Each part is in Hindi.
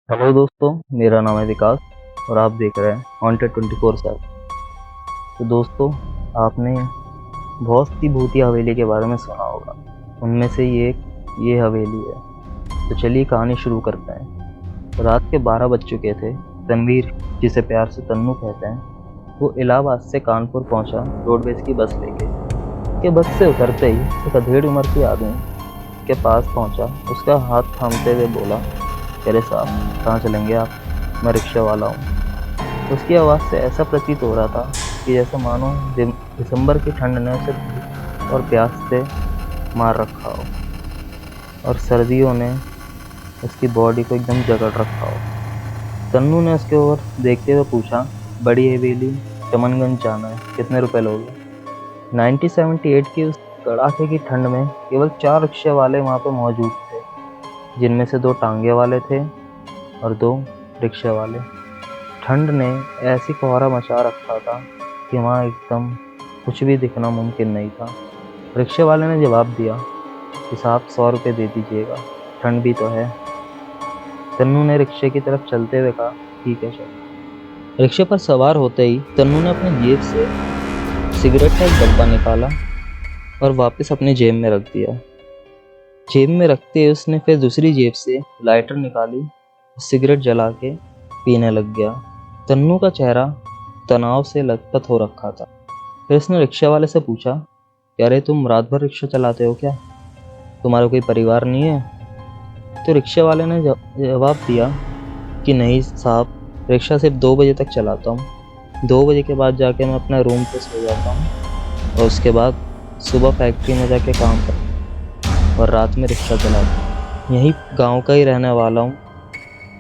हेलो दोस्तों, मेरा नाम है विकास और आप देख रहे हैं हॉन्टेड 24/7। तो दोस्तों, आपने बहुत सी भूतिया हवेली के बारे में सुना होगा। उनमें से ये हवेली है। तो चलिए कहानी शुरू करते हैं। तो रात के 12 बज चुके थे। तनवीर, जिसे प्यार से तन्नू कहते हैं, वो इलाहाबाद से कानपुर पहुंचा रोडवेज की बस लेके। कि बस से उतरते ही एक अधेड़ उम्र की आदमी के पास पहुंचा। उसका हाथ थामते हुए बोला, अरे साहब, कहाँ चलेंगे आप? मैं रिक्शा वाला हूँ। उसकी आवाज़ से ऐसा प्रतीत हो रहा था कि जैसे मानो दिसंबर की ठंड ने उसे भूख और प्यास से मार रखा हो और सर्दियों ने उसकी बॉडी को एकदम जकड़ रखा हो। तन्नू ने उसके ओर देखते हुए पूछा, बड़ी हवेली, चमनगंज जाना है, कितने रुपए लोगे? 1978 की उस कड़ाके की ठंड में केवल 4 रिक्शे वाले वहाँ पर मौजूद थे, जिनमें से 2 टांगे वाले थे और 2 रिक्शे वाले। ठंड ने ऐसी कोहरा मचा रखा था कि वहाँ एकदम कुछ भी दिखना मुमकिन नहीं था। रिक्शे वाले ने जवाब दिया कि साहब 100 रुपये दे दीजिएगा, ठंड भी तो है। तन्नू ने रिक्शे की तरफ चलते हुए कहा, ठीक है सर। रिक्शे पर सवार होते ही तन्नू ने अपनी जेब से सिगरेट का एक डब्बा निकाला और वापस अपनी जेब में रख दिया। जेब में रखते ही उसने फिर दूसरी जेब से लाइटर निकाली, सिगरेट जला के पीने लग गया। तन्नू का चेहरा तनाव से लथपथ हो रखा था। फिर उसने रिक्शा वाले से पूछा, अरे तुम रात भर रिक्शा चलाते हो क्या? तुम्हारा कोई परिवार नहीं है? तो रिक्शा वाले ने जवाब दिया कि नहीं साहब, रिक्शा सिर्फ 2 बजे तक चलाता हूँ। 2 बजे के बाद जाके मैं अपना रूम पे सो जाता हूँ और उसके बाद सुबह फैक्ट्री में जाके काम करता हूँ और रात में रिक्शा चलाता हूँ। यही गाँव का ही रहने वाला हूँ,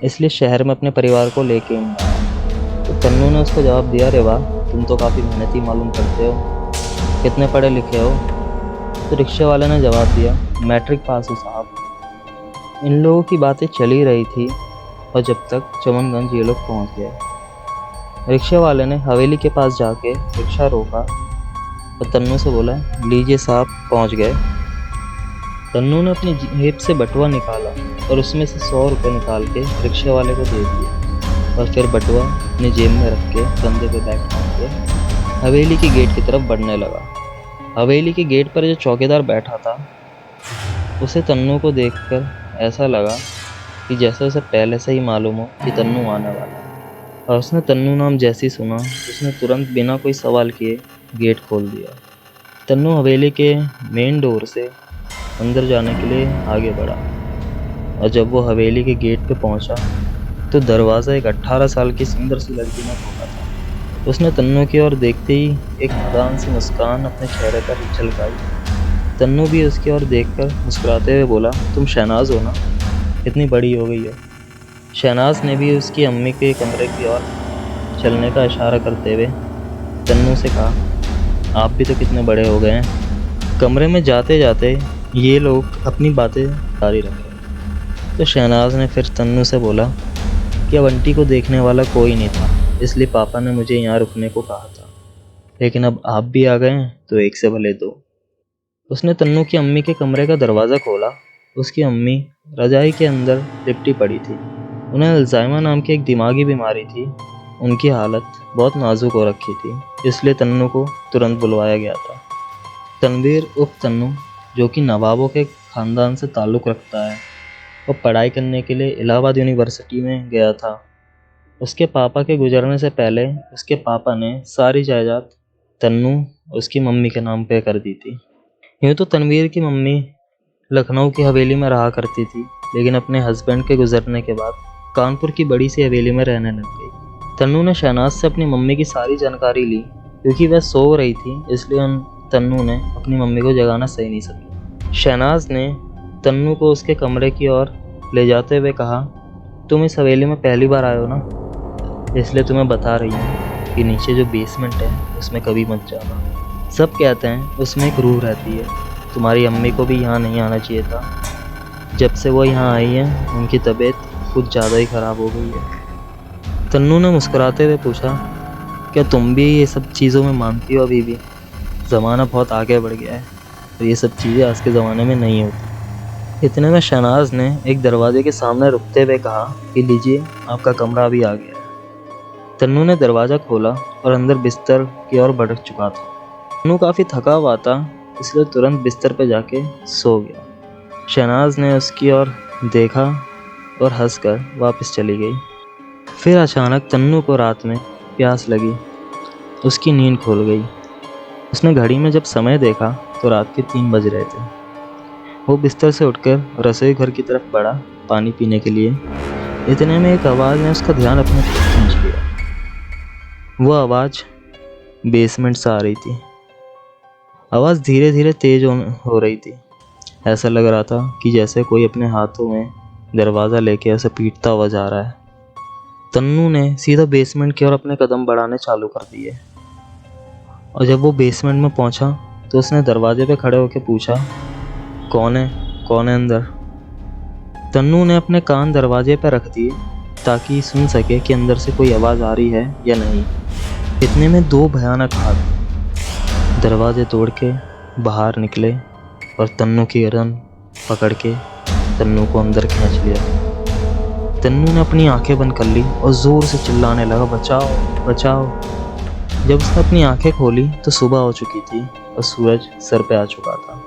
इसलिए शहर में अपने परिवार को लेके ही आया। तो तन्नू ने उसको जवाब दिया, अरे वाह, तुम तो काफ़ी मेहनती मालूम करते हो, कितने पढ़े लिखे हो? तो रिक्शे वाले ने जवाब दिया, मैट्रिक पास हूँ साहब। इन लोगों की बातें चली रही थी और जब तक चमनगंज ये लोग पहुँच गए। रिक्शे वाले ने हवेली के पास जाके रिक्शा रोका और तन्नू से बोला, लीजिए साहब, पहुँच गए। तन्नू ने अपनी जेब से बटुआ निकाला और उसमें से 100 रुपये निकाल के रिक्शे वाले को दे दिए और फिर बटुआ अपनी जेब में रख के कंधे पे बैग टांग के हवेली के गेट की तरफ बढ़ने लगा। हवेली के गेट पर जो चौकीदार बैठा था, उसे तन्नू को देखकर ऐसा लगा कि जैसे उसे पहले से ही मालूम हो कि तन्नू आने वाला है। और उसने तन्नू नाम जैसे ही सुना, उसने तुरंत बिना कोई सवाल किए गेट खोल दिया। तन्नू हवेली के मेन डोर से अंदर जाने के लिए आगे बढ़ा और जब वो हवेली के गेट पे पहुंचा तो दरवाज़ा एक 18 साल की सुंदर सी लड़की ने खोला था। उसने तन्नू की ओर देखते ही एक नादान सी मुस्कान अपने चेहरे पर झलकाई। तन्नू भी उसकी ओर देखकर मुस्कुराते हुए बोला, तुम शहनाज हो ना? कितनी बड़ी हो गई हो? शहनाज ने भी उसकी अम्मी के कमरे की ओर चलने का इशारा करते हुए तन्नू से कहा, आप भी तो कितने बड़े हो गए हैं। कमरे में जाते जाते ये लोग अपनी बातें जारी रखे। तो शहनाज ने फिर तन्नू से बोला कि अब आंटी को देखने वाला कोई नहीं था, इसलिए पापा ने मुझे यहाँ रुकने को कहा था, लेकिन अब आप भी आ गए हैं तो एक से भले दो। उसने तन्नू की अम्मी के कमरे का दरवाज़ा खोला। उसकी अम्मी रजाई के अंदर लिपटी पड़ी थी। उन्हें अल्जाइमर नाम की एक दिमागी बीमारी थी। उनकी हालत बहुत नाजुक हो रखी थी, इसलिए तन्नू को तुरंत बुलवाया गया था। तनवीर उर्फ तन्नू, जो कि नवाबों के ख़ानदान से ताल्लुक़ रखता है, वो पढ़ाई करने के लिए इलाहाबाद यूनिवर्सिटी में गया था। उसके पापा के गुजरने से पहले उसके पापा ने सारी जायदाद तन्नू उसकी मम्मी के नाम पे कर दी थी। यूँ तो तनवीर की मम्मी लखनऊ की हवेली में रहा करती थी, लेकिन अपने हस्बैंड के गुजरने के बाद कानपुर की बड़ी सी हवेली में रहने लग गई। तन्नू ने शहनाज से अपनी मम्मी की सारी जानकारी ली। क्योंकि वह सो रही थी, इसलिए तन्नू ने अपनी मम्मी को जगाना सही नहीं समझा। शहनाज ने तन्नू को उसके कमरे की ओर ले जाते हुए कहा, तुम इस हवेली में पहली बार आए हो ना, इसलिए तुम्हें बता रही हूँ कि नीचे जो बेसमेंट है उसमें कभी मत जाना। सब कहते हैं उसमें एक रूह रहती है। तुम्हारी अम्मी को भी यहाँ नहीं आना चाहिए था। जब से वो यहाँ आई हैं, उनकी तबीयत कुछ ज़्यादा ही ख़राब हो गई है। तन्नू ने मुस्कुराते हुए पूछा, क्या तुम भी ये सब चीज़ों में मानती हो? अभी भी ज़माना बहुत आगे बढ़ गया है और ये सब चीज़ें आज के ज़माने में नहीं होती। इतने में शहनाज ने एक दरवाजे के सामने रुकते हुए कहा कि लीजिए, आपका कमरा अभी आ गया है। तन्नू ने दरवाज़ा खोला और अंदर बिस्तर की ओर बढ़ चुका था। तन्नू काफ़ी थका हुआ था, इसलिए तुरंत बिस्तर पर जाके सो गया। शहनाज ने उसकी ओर देखा और हंसकर वापस चली गई। फिर अचानक तन्नू को रात में प्यास लगी। उसकी नींद खुल गई। उसने घड़ी में जब समय देखा तो रात के 3 बज रहे थे। वो बिस्तर से उठकर रसोई घर की तरफ बढ़ा पानी पीने के लिए। इतने में एक आवाज़ ने उसका ध्यान अपने तरफ खींच लिया। वो आवाज़ बेसमेंट से आ रही थी। आवाज़ धीरे धीरे तेज हो रही थी। ऐसा लग रहा था कि जैसे कोई अपने हाथों में दरवाज़ा लेके ऐसे पीटता हुआ जा रहा है। तन्नू ने सीधा बेसमेंट की ओर अपने कदम बढ़ाने चालू कर दिए और जब वो बेसमेंट में पहुंचा तो उसने दरवाजे पे खड़े होकर पूछा, कौन है अंदर? तन्नू ने अपने कान दरवाजे पर रख दिए ताकि सुन सके कि अंदर से कोई आवाज़ आ रही है या नहीं। इतने में 2 भयानक हाथ दरवाजे तोड़ के बाहर निकले और तन्नू की गर्दन पकड़ के तन्नू को अंदर खींच लिया। तन्नू ने अपनी आंखें बंद कर ली और ज़ोर से चिल्लाने लगा, बचाओ बचाओ। जब उसने अपनी आंखें खोली तो सुबह हो चुकी थी और सूरज सर पे आ चुका था।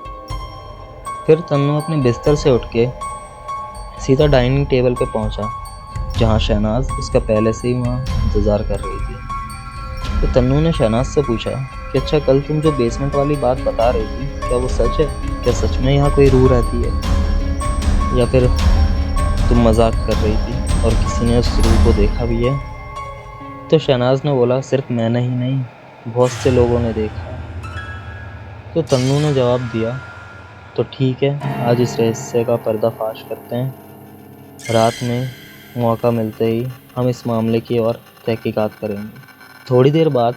फिर तन्नू अपने बिस्तर से उठ के सीधा डाइनिंग टेबल पे पहुंचा, जहां शहनाज उसका पहले से ही वहां इंतज़ार कर रही थी। तो तन्नू ने शहनाज से पूछा कि अच्छा, कल तुम जो बेसमेंट वाली बात बता रही थी, क्या वो सच है? क्या सच में यहाँ कोई रूह रहती है या फिर तुम मजाक कर रही थी और किसी ने उस रूह को देखा भी है? तो शहनाज ने बोला, सिर्फ मैंने ही नहीं, बहुत से लोगों ने देखा है। तो तन्नू ने जवाब दिया, तो ठीक है, आज इस रहस्य का पर्दाफाश करते हैं। रात में मौका मिलते ही हम इस मामले की ओर तहकीकात करेंगे। थोड़ी देर बाद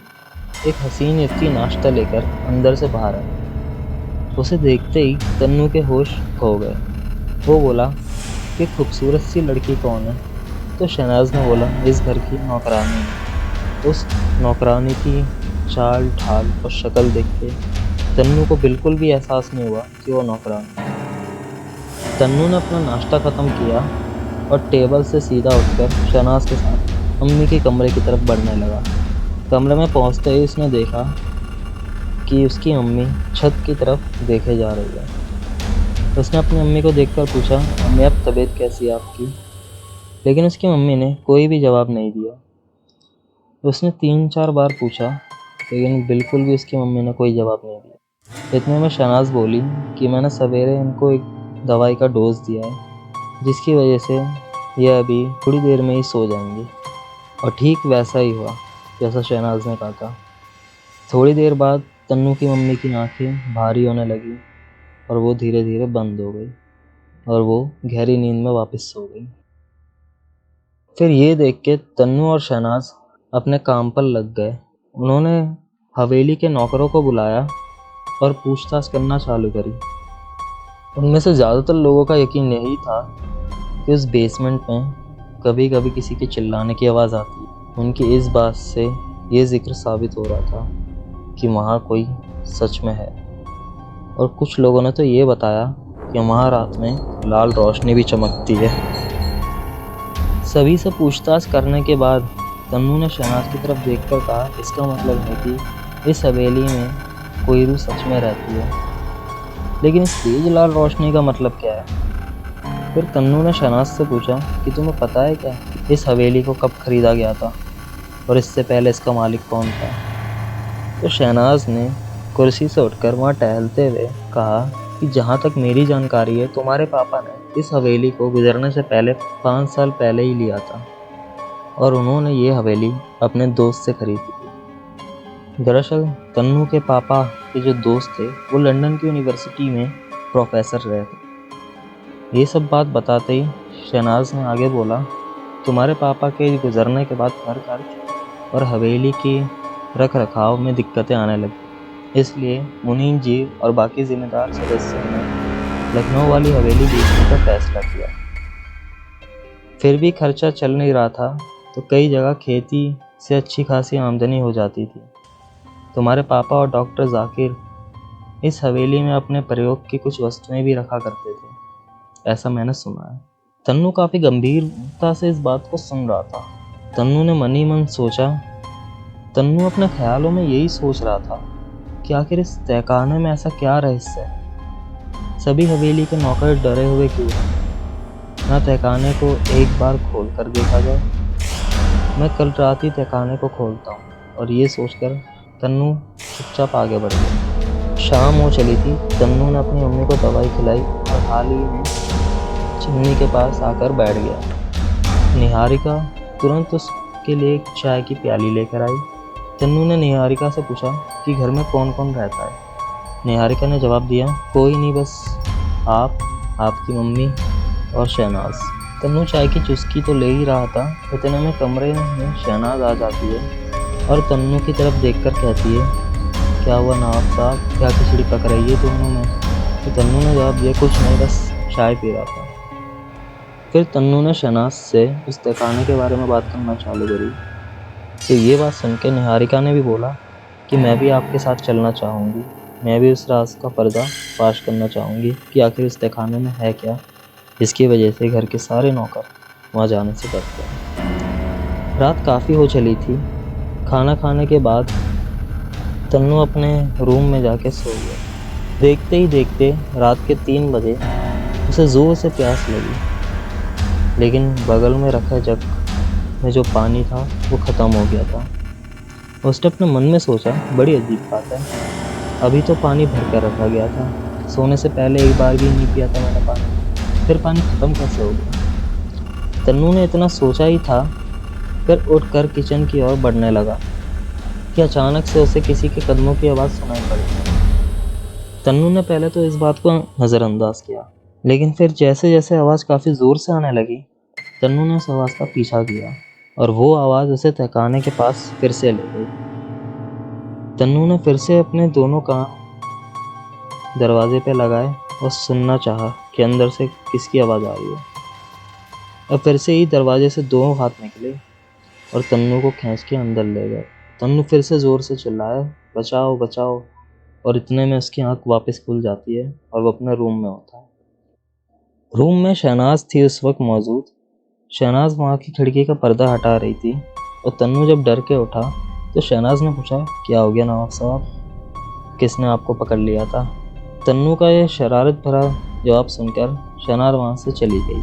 एक हसीन युवती नाश्ता लेकर अंदर से बाहर आई। उसे देखते ही तन्नू के होश खो गए। वो बोला कि खूबसूरत सी लड़की कौन है? तो शहनाज ने बोला, इस घर की नौकरानी है। उस नौकरानी की चाल ढाल और शक्ल देख के तन्नू को बिल्कुल भी एहसास नहीं हुआ कि वो नौकरानी है। तन्नू ने अपना नाश्ता ख़त्म किया और टेबल से सीधा उठकर शहनाज के साथ अम्मी के कमरे की तरफ बढ़ने लगा। कमरे में पहुंचते ही उसने देखा कि उसकी अम्मी छत की तरफ देखे जा रही है। उसने अपनी अम्मी को देखकर पूछा, अम्मी अब तबीयत कैसी है आपकी? लेकिन उसकी मम्मी ने कोई भी जवाब नहीं दिया। उसने 3-4 बार पूछा, लेकिन बिल्कुल भी उसकी मम्मी ने कोई जवाब नहीं दिया। इतने में शहनाज बोली कि मैंने सवेरे इनको एक दवाई का डोज दिया है, जिसकी वजह से यह अभी थोड़ी देर में ही सो जाएंगी। और ठीक वैसा ही हुआ जैसा शहनाज ने कहा था। थोड़ी देर बाद तन्नू की मम्मी की आंखें भारी होने लगी और वो धीरे धीरे बंद हो गई और वो गहरी नींद में वापस सो गई। फिर ये देख के तन्नू और शहनाज अपने काम पर लग गए। उन्होंने हवेली के नौकरों को बुलाया और पूछताछ करना चालू करी। उनमें से ज़्यादातर लोगों का यकीन यही था कि उस बेसमेंट में कभी कभी किसी के चिल्लाने की आवाज़ आती है। उनकी इस बात से ये जिक्र साबित हो रहा था कि वहाँ कोई सच में है। और कुछ लोगों ने तो ये बताया कि वहाँ रात में लाल रोशनी भी चमकती है। सभी से पूछताछ करने के बाद तन्नू ने शहनाज की तरफ देखकर कहा, इसका मतलब है कि इस हवेली में कोई रूह सच में रहती है, लेकिन इस तेज लाल रोशनी का मतलब क्या है? फिर तन्नू ने शहनाज से पूछा कि तुम्हें पता है क्या, इस हवेली को कब खरीदा गया था और इससे पहले इसका मालिक कौन था? तो शहनाज ने कुर्सी से उठकर वहाँ टहलते हुए कहा कि जहाँ तक मेरी जानकारी है, तुम्हारे पापा ने इस हवेली को गुजरने से पहले 5 साल पहले ही लिया था और उन्होंने ये हवेली अपने दोस्त से खरीदी थी। दरअसल तन्नू के पापा के जो दोस्त थे वो लंदन की यूनिवर्सिटी में प्रोफेसर रहे थे। ये सब बात बताते ही शहनाज ने आगे बोला, तुम्हारे पापा के गुजरने के बाद घर खर्च और हवेली की रख रखाव में दिक्कतें आने लगी, इसलिए मुनीम जी और बाकी जिम्मेदार सदस्यों ने लखनऊ वाली हवेली बेचने का फैसला किया। फिर भी खर्चा चल नहीं रहा था तो कई जगह खेती से अच्छी खासी आमदनी हो जाती थी। तुम्हारे पापा और डॉक्टर जाकिर इस हवेली में अपने प्रयोग की कुछ वस्तुएं भी रखा करते थे। ऐसा मैंने सुना है। तन्नू काफ़ी गंभीरता से इस बात को सुन रहा था। तन्नू ने मन ही मन सोचा। तन्नू अपने ख्यालों में यही सोच रहा था कि आखिर इस तहखाने में ऐसा क्या रहस्य है। सभी हवेली के नौकर डरे हुए क्यों हैं? ना तहखाने को एक बार खोल कर देखा जाए। मैं कल रात ही तहखाने को खोलता हूँ। और ये सोचकर तन्नू चुपचाप आगे बढ़ गया। शाम हो चली थी। तन्नू ने अपनी मम्मी को दवाई खिलाई और हाल ही में चिमनी के पास आकर बैठ गया। निहारिका तुरंत उसके लिए एक चाय की प्याली लेकर आई। तन्नू ने निहारिका से पूछा कि घर में कौन कौन रहता है। निहारिका ने जवाब दिया, कोई नहीं, बस आप, आपकी मम्मी और शहनाज। तन्नू चाय की चुस्की तो ले ही रहा था, इतने में कमरे में शहनाज आ जाती है और तन्नू की तरफ देखकर कहती है, क्या हुआ नवाब साहब, क्या खिचड़ी पक रही है दोनों में? तो तन्नू ने जवाब दिया, कुछ नहीं, बस चाय पी रहा था। फिर तन्नू ने शहनाज से उस तहखाने के बारे में बात करना चालू करी। तो ये बात सुन के निहारिका ने भी बोला कि मैं भी आपके साथ चलना चाहूँगी। मैं भी उस राज का पर्दा फाश करना चाहूँगी कि आखिर इस तहखाने में है क्या, जिसकी वजह से घर के सारे नौकर वहाँ जाने से डरते हैं। रात काफ़ी हो चली थी। खाना खाने के बाद तन्नू अपने रूम में जाके सो गया। देखते ही देखते रात के 3 बजे उसे ज़ोर से प्यास लगी, लेकिन बगल में रखा जग में जो पानी था वो ख़त्म हो गया था। उसने अपने मन में सोचा, बड़ी अजीब बात है, अभी तो पानी भर कर रखा गया था, सोने से पहले एक बार भी नहीं पिया था मैंने पानी, फिर पानी ख़त्म कैसे हो गया? तन्नू ने इतना सोचा ही था, फिर उठकर किचन की ओर बढ़ने लगा कि अचानक से उसे किसी के कदमों की आवाज़ सुनाई पड़ी। तन्नू ने पहले तो इस बात को नज़रअंदाज किया, लेकिन फिर जैसे जैसे आवाज़ काफ़ी ज़ोर से आने लगी, तन्नू ने उस आवाज़ का पीछा किया और वो आवाज़ उसे तहखाने के पास फिर से ले गई। तन्नू ने फिर से अपने दोनों कान दरवाजे पे लगाए और सुनना चाहा कि अंदर से किसकी आवाज़ आ रही है। अब फिर से ही दरवाजे से 2 हाथ निकले और तन्नू को खींच के अंदर ले गए। तन्नू फिर से ज़ोर से चिल्लाया, बचाओ बचाओ, और इतने में उसकी आँख वापस खुल जाती है और वो अपने रूम में होता है। रूम में शहनाज थी उस वक्त मौजूद। शहनाज वहाँ की खिड़की का पर्दा हटा रही थी और तन्नू जब डर के उठा तो शहनाज ने पूछा, क्या हो गया नवाब साहब, किसने आपको पकड़ लिया था? तन्नू का यह शरारत भरा जवाब सुनकर शहनाज वहाँ से चली गई।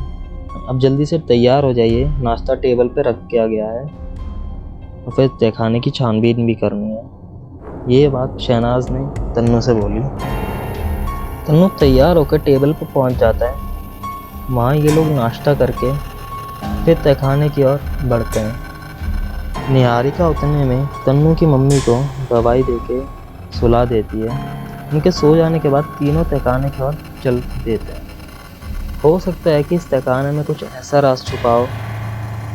अब जल्दी से तैयार हो जाइए, नाश्ता टेबल पे रख के आ गया है और फिर तहखाने की छानबीन भी करनी है। ये बात शहनाज ने तन्नू से बोली। तन्नू तैयार होकर टेबल पर पहुँच जाता है। वहाँ ये लोग नाश्ता करके फिर तहखाने की ओर बढ़ते हैं। निहारिका उतने में तन्नू की मम्मी को दवाई देके सुला देती है। उनके सो जाने के बाद तीनों तहखाने की ओर चल देते हैं। हो सकता है कि इस तहखाने में कुछ ऐसा राज छुपा हो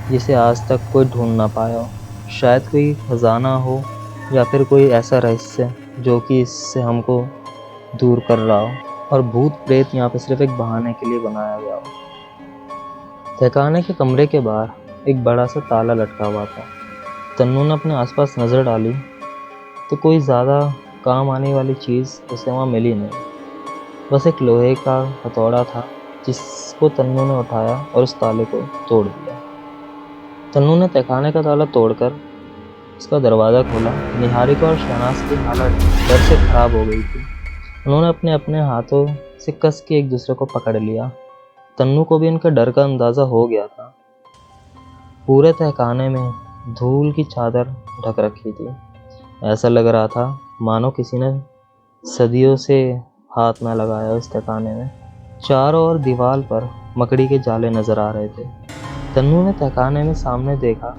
जिसे आज तक कोई ढूंढ ना पाया हो। शायद कोई खजाना हो या फिर कोई ऐसा रहस्य जो कि इससे हमको दूर कर रहा हो और भूत प्रेत यहाँ पे सिर्फ एक बहाने के लिए बनाया गया हो। तहखाने के कमरे के बाहर एक बड़ा सा ताला लटका हुआ था। तन्नू ने अपने आसपास नज़र डाली तो कोई ज़्यादा काम आने वाली चीज़ उसे वहाँ मिली नहीं। बस एक लोहे का हथौड़ा था जिसको तन्नू ने उठाया और उस ताले को तोड़ दिया। तन्नू ने तहखाने का ताला तोड़कर उसका दरवाज़ा खोला। निहारिका और शहनाज की हालत डर से ख़राब हो गई थी। उन्होंने अपने अपने हाथों से कस के एक दूसरे को पकड़ लिया। तन्नू को भी इनका डर का अंदाज़ा हो गया था। पूरे तहखाने में धूल की चादर ढक रखी थी। ऐसा लग रहा था मानो किसी ने सदियों से हाथ न लगाया उस तहखाने में। चारों ओर दीवार पर मकड़ी के जाले नज़र आ रहे थे। तन्नू ने तहखाने में सामने देखा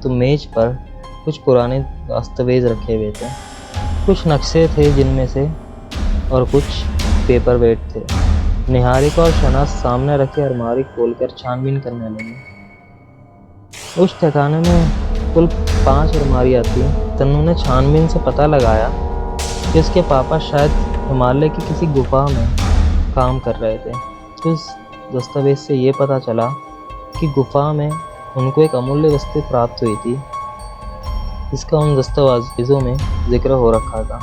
तो मेज पर कुछ पुराने दस्तावेज रखे हुए थे। कुछ नक्शे थे जिनमें से और कुछ पेपर वेट थे। निहारिका और शहनाज सामने रखे अलमारी खोलकर छानबीन करने लगी। उस ठिकाने में कुल 5 अलमारियाँ थीं। तन्नू ने छानबीन से पता लगाया कि उसके पापा शायद हिमालय की किसी गुफा में काम कर रहे थे। उस दस्तावेज से ये पता चला कि गुफा में उनको एक अमूल्य वस्तु प्राप्त हुई थी जिसका उन दस्तावेजों में जिक्र हो रखा था,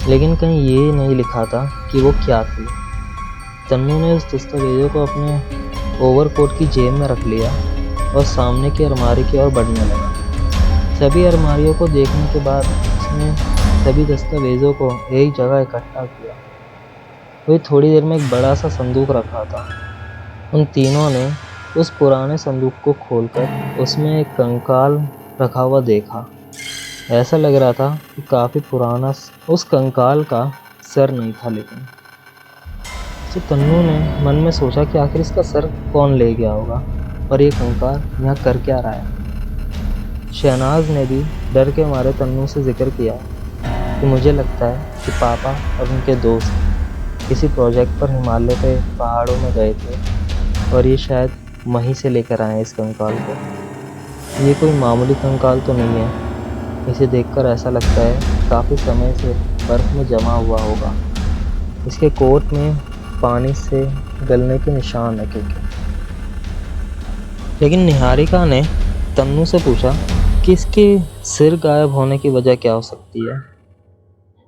लेकिन कहीं ये नहीं लिखा था कि वो क्या थी। तन्नू ने उस दस्तावेजों को अपने ओवरकोट की जेब में रख लिया और सामने की अलमारी की ओर बढ़ने लगा। सभी अलमारियों को देखने के बाद उसने सभी दस्तावेजों को एक जगह इकट्ठा किया। वही थोड़ी देर में एक बड़ा सा संदूक रखा था। उन तीनों ने उस पुराने संदूक को खोलकर उसमें एक कंकाल रखा हुआ देखा। ऐसा लग रहा था कि काफ़ी पुराना। उस कंकाल का सर नहीं था, लेकिन तो तन्नू ने मन में सोचा कि आखिर इसका सर कौन ले गया होगा और ये कंकाल यहाँ कर क्या रहा है। शहनाज ने भी डर के मारे तन्नू से जिक्र किया कि मुझे लगता है कि पापा और उनके दोस्त किसी प्रोजेक्ट पर हिमालय के पहाड़ों में गए थे और ये शायद वहीं से लेकर आए इस कंकाल को। ये कोई मामूली कंकाल तो नहीं है। इसे देखकर ऐसा लगता है काफ़ी समय से बर्फ़ में जमा हुआ होगा। इसके कोट में पानी से गलने के निशान है क्योंकि। लेकिन निहारिका ने तन्नू से पूछा कि इसके सिर गायब होने की वजह क्या हो सकती है।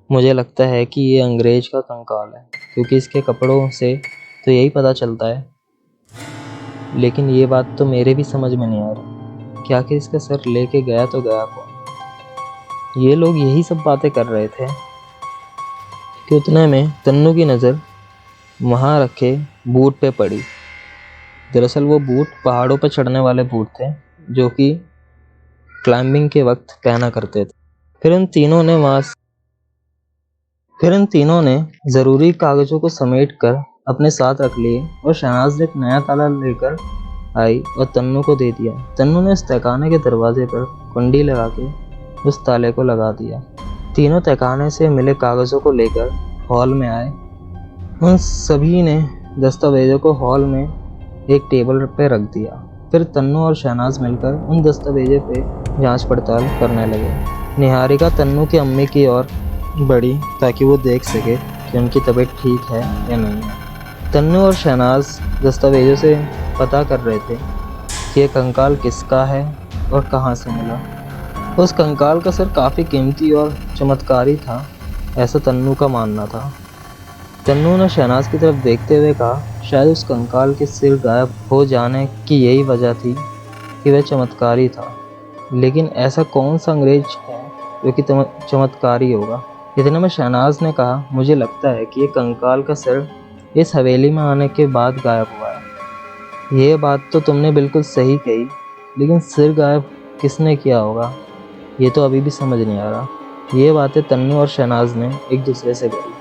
मुझे लगता है कि ये अंग्रेज का कंकाल है, क्योंकि इसके कपड़ों से तो यही पता चलता है। लेकिन ये बात तो मेरे भी समझ में नहीं आ रही कि आखिर इसका सर लेके गया तो गया कौन। ये लोग यही सब बातें कर रहे थे कि उतने में तन्नू की नज़र वहाँ रखे बूट पे पड़ी। दरअसल वो बूट पहाड़ों पर चढ़ने वाले बूट थे जो कि क्लाइंबिंग के वक्त पहना करते थे। फिर उन तीनों ने ज़रूरी कागज़ों को समेट कर अपने साथ रख लिए और शहनाज ने एक नया ताला लेकर आई और तन्नू को दे दिया। तन्नू ने उस तहखाने के दरवाजे पर कुंडी लगा के उस ताले को लगा दिया। तीनों तहखाने से मिले कागज़ों को लेकर हॉल में आए। उन सभी ने दस्तावेजों को हॉल में एक टेबल पे रख दिया। फिर तन्नू और शहनाज मिलकर उन दस्तावेजों पे जांच पड़ताल करने लगे। निहारिका तन्नू की अम्मी की ओर बढ़ी ताकि वो देख सके कि उनकी तबीयत ठीक है या नहीं है। तन्नू और शहनाज दस्तावेजों से पता कर रहे थे कि ये कंकाल किसका है और कहाँ से मिला। उस कंकाल का सर काफ़ी कीमती और चमत्कारी था, ऐसा तन्नू का मानना था। तन्नू ने शहनाज की तरफ देखते हुए कहा, शायद उस कंकाल के सिर गायब हो जाने की यही वजह थी कि वह चमत्कारी था। लेकिन ऐसा कौन सा अंग्रेज है जो कि चमत्कारी होगा। इतने में शहनाज ने कहा, मुझे लगता है कि ये कंकाल का सिर इस हवेली में आने के बाद गायब हुआ है। ये बात तो तुमने बिल्कुल सही कही, लेकिन सिर गायब किसने किया होगा ये तो अभी भी समझ नहीं आ रहा। ये बातें तन्नू और शहनाज ने एक दूसरे से कही।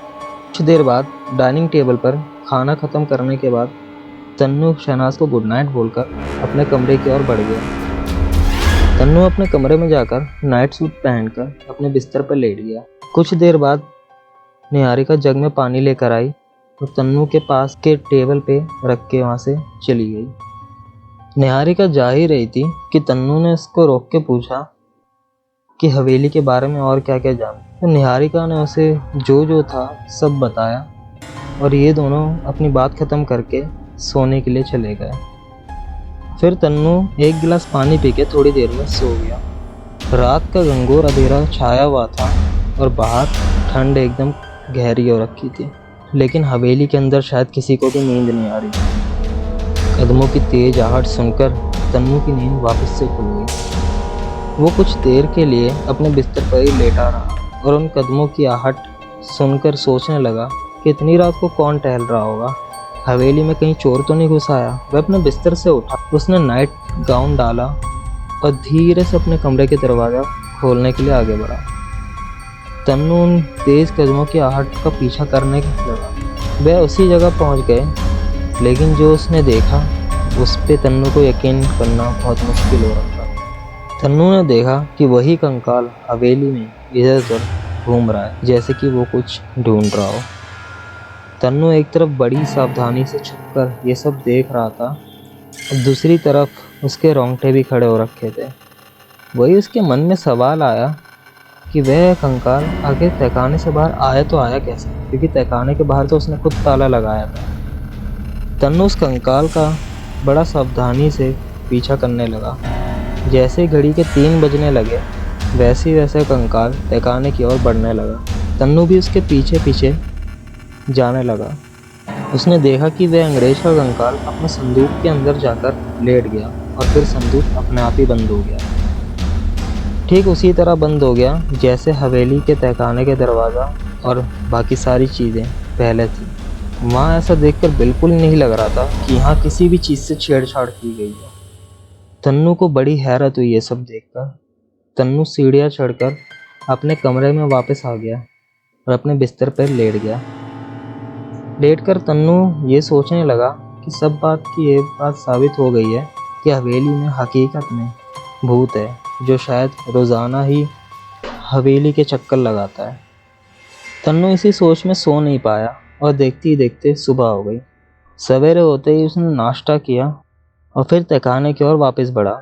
कुछ देर बाद डाइनिंग टेबल पर खाना ख़त्म करने के बाद तन्नू शहनाज को गुड नाइट बोलकर अपने कमरे की ओर बढ़ गया। तन्नू अपने कमरे में जाकर नाइट सूट पहनकर अपने बिस्तर पर लेट गया। कुछ देर बाद निहारिका जग में पानी लेकर आई और तन्नू के पास के टेबल पे रख के वहाँ से चली गई। निहारिका जा ही रही थी कि तन्नू ने उसको रोक के पूछा कि हवेली के बारे में और क्या क्या जाना। तो निहारिका ने उसे जो था सब बताया और ये दोनों अपनी बात ख़त्म करके सोने के लिए चले गए। फिर तन्नू एक गिलास पानी पी के थोड़ी देर में सो गया। रात का घंघोर अंधेरा छाया हुआ था और बाहर ठंड एकदम गहरी हो रखी थी, लेकिन हवेली के अंदर शायद किसी को भी नींद नहीं आ रही थी। कदमों की तेज आहट सुनकर तन्नू की नींद वापस से खुल गई। वो कुछ देर के लिए अपने बिस्तर पर ही लेटा रहा और उन कदमों की आहट सुनकर सोचने लगा कि इतनी रात को कौन टहल रहा होगा। हवेली में कहीं चोर तो नहीं घुस आया। वह अपने बिस्तर से उठा, उसने नाइट गाउन डाला और धीरे से अपने कमरे के दरवाज़ा खोलने के लिए आगे बढ़ा। तन्नू उन तेज़ कदमों की आहट का पीछा करने लगा। वह उसी जगह पहुंच गए, लेकिन जो उसने देखा उस पर तन्नू को यकीन करना बहुत मुश्किल हो रहा था। तन्नू ने देखा कि वही कंकाल हवेली में इधर उधर घूम रहा है, जैसे कि वो कुछ ढूंढ रहा हो। तन्नू एक तरफ बड़ी सावधानी से छुपकर ये सब देख रहा था और दूसरी तरफ उसके रोंगटे भी खड़े हो रखे थे। वही उसके मन में सवाल आया कि वह कंकाल आगे तहखाने से बाहर आया तो आया कैसे, क्योंकि तहखाने के बाहर तो उसने खुद ताला लगाया था। तन्नू उस कंकाल का बड़ा सावधानी से पीछा करने लगा। जैसे घड़ी के 3 बजने लगे वैसे कंकाल तहखाने की ओर बढ़ने लगा। तन्नू भी उसके पीछे पीछे जाने लगा। उसने देखा कि वह अंग्रेज का कंकाल अपने संदूक के अंदर जाकर लेट गया और फिर संदूक अपने आप ही बंद हो गया। ठीक उसी तरह बंद हो गया जैसे हवेली के तहखाने के दरवाज़ा और बाकी सारी चीज़ें पहले थी। वहाँ ऐसा देखकर बिल्कुल नहीं लग रहा था कि यहाँ किसी भी चीज़ से छेड़छाड़ की गई है। तन्नू को बड़ी हैरत हुई ये सब देखकर। तन्नू सीढ़ियाँ चढ़कर अपने कमरे में वापस आ गया और अपने बिस्तर पर लेट गया। लेटकर तन्नू ये सोचने लगा कि सब बात की ये बात साबित हो गई है कि हवेली में हकीकत में भूत है, जो शायद रोज़ाना ही हवेली के चक्कर लगाता है। तन्नू इसी सोच में सो नहीं पाया और देखते ही देखते सुबह हो गई। सवेरे होते ही उसने नाश्ता किया और फिर तहखाने की ओर वापस बढ़ा।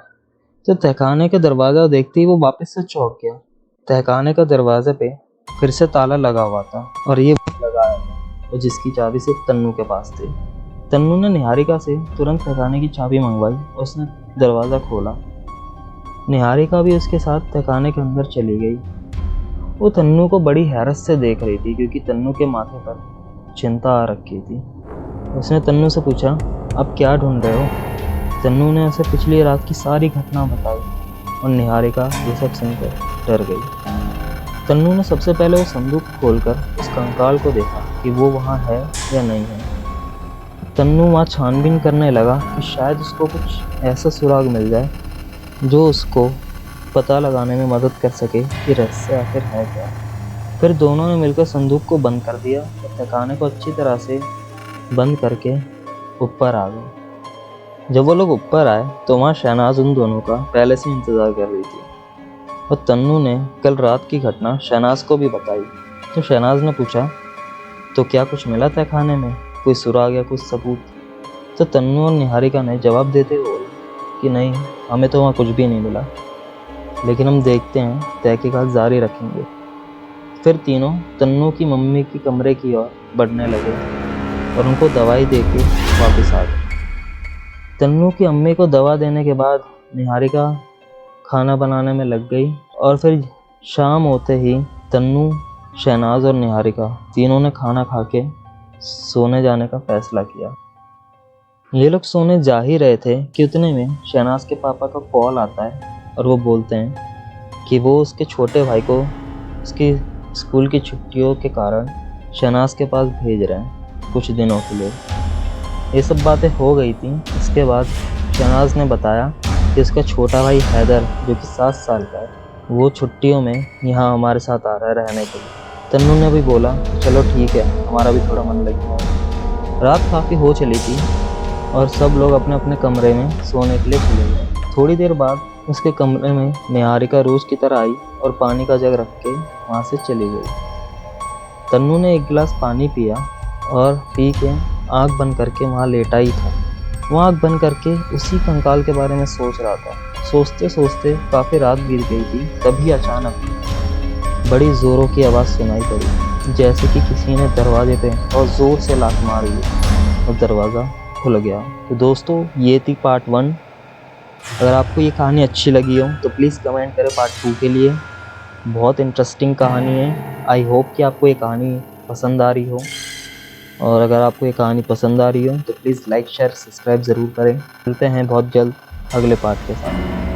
तो तहखाने का दरवाज़ा देखते ही वो वापस से चौंक गया। तहखाने का दरवाजे पे फिर से ताला लगा हुआ था और ये लगाया था, और जिसकी चाबी सिर्फ तन्नू के पास थी। तन्नू ने निहारिका से तुरंत तहखाने की चाबी मंगवाई और उसने दरवाज़ा खोला। निहारिका भी उसके साथ तहखाने के अंदर चली गई। वो तन्नू को बड़ी हैरत से देख रही थी क्योंकि तन्नू के माथे पर चिंता आ रखी थी। उसने तन्नू से पूछा, अब क्या ढूंढ रहे हो? तन्नू ने उसे पिछली रात की सारी घटना बताई और निहारिका ये सब सुनकर डर गई। तन्नू ने सबसे पहले वो संदूक खोलकर उस कंकाल को देखा कि वो वहाँ है या नहीं है। तन्नू वहाँ छानबीन करने लगा कि शायद उसको कुछ ऐसा सुराग मिल जाए जो उसको पता लगाने में मदद कर सके कि रहस्य आखिर है क्या। फिर दोनों ने मिलकर संदूक को बंद कर दिया और तहखाने को अच्छी तरह से बंद करके ऊपर आ गए। जब वो लोग ऊपर आए तो वहाँ शहनाज उन दोनों का पहले से इंतज़ार कर रही थी और तन्नू ने कल रात की घटना शहनाज को भी बताई। तो शहनाज ने पूछा, तो क्या कुछ मिला तहखाने में, कोई सुराग या कुछ सबूत? तो तन्नू और निहारिका ने जवाब देते हुए बोला कि नहीं, हमें तो वहाँ कुछ भी नहीं मिला, लेकिन हम देखते हैं, तहकीकात जारी रखेंगे। फिर तीनों तन्नू की मम्मी की कमरे की ओर बढ़ने लगे और उनको दवाई देके वापस आ गए। तन्नू की अम्मी को दवा देने के बाद निहारिका खाना बनाने में लग गई और फिर शाम होते ही तन्नू, शहनाज और निहारिका तीनों ने खाना खा के सोने जाने का फैसला किया। ये लोग सोने जा ही रहे थे कि उतने में शहनाज के पापा का कॉल आता है और वो बोलते हैं कि वो उसके छोटे भाई को उसकी स्कूल की छुट्टियों के कारण शहनाज के पास भेज रहे हैं कुछ दिनों के लिए। ये सब बातें हो गई थी। इसके बाद शहनाज ने बताया कि उसका छोटा भाई हैदर, जो कि 7 साल का है, वो छुट्टियों में यहाँ हमारे साथ आ रहा है रहने के लिए। तन्नू ने भी बोला, चलो ठीक है, हमारा भी थोड़ा मन लग गया। रात काफ़ी हो चली थी और सब लोग अपने अपने कमरे में सोने के लिए चले गए। थोड़ी देर बाद उसके कमरे में निहारिका रोज़ की तरह आई और पानी का जग रख के वहाँ से चली गई। तन्नू ने एक गिलास पानी पिया और पी के आँख बंद करके वहाँ लेटा ही था। वो आँख बंद करके उसी कंकाल के बारे में सोच रहा था। सोचते सोचते काफ़ी रात बीत गई थी। तभी अचानक बड़ी ज़ोरों की आवाज़ सुनाई पड़ी, जैसे कि किसी ने दरवाजे पे और ज़ोर से लात मारी और दरवाज़ा खुल गया। तो दोस्तों, ये थी पार्ट 1। अगर आपको ये कहानी अच्छी लगी हो तो प्लीज़ कमेंट करें पार्ट 2 के लिए। बहुत इंटरेस्टिंग कहानी है। आई होप कि आपको ये कहानी पसंद आ रही हो, और अगर आपको ये कहानी पसंद आ रही हो तो प्लीज़ लाइक, शेयर, सब्सक्राइब ज़रूर करें। मिलते हैं बहुत जल्द अगले पार्ट के साथ।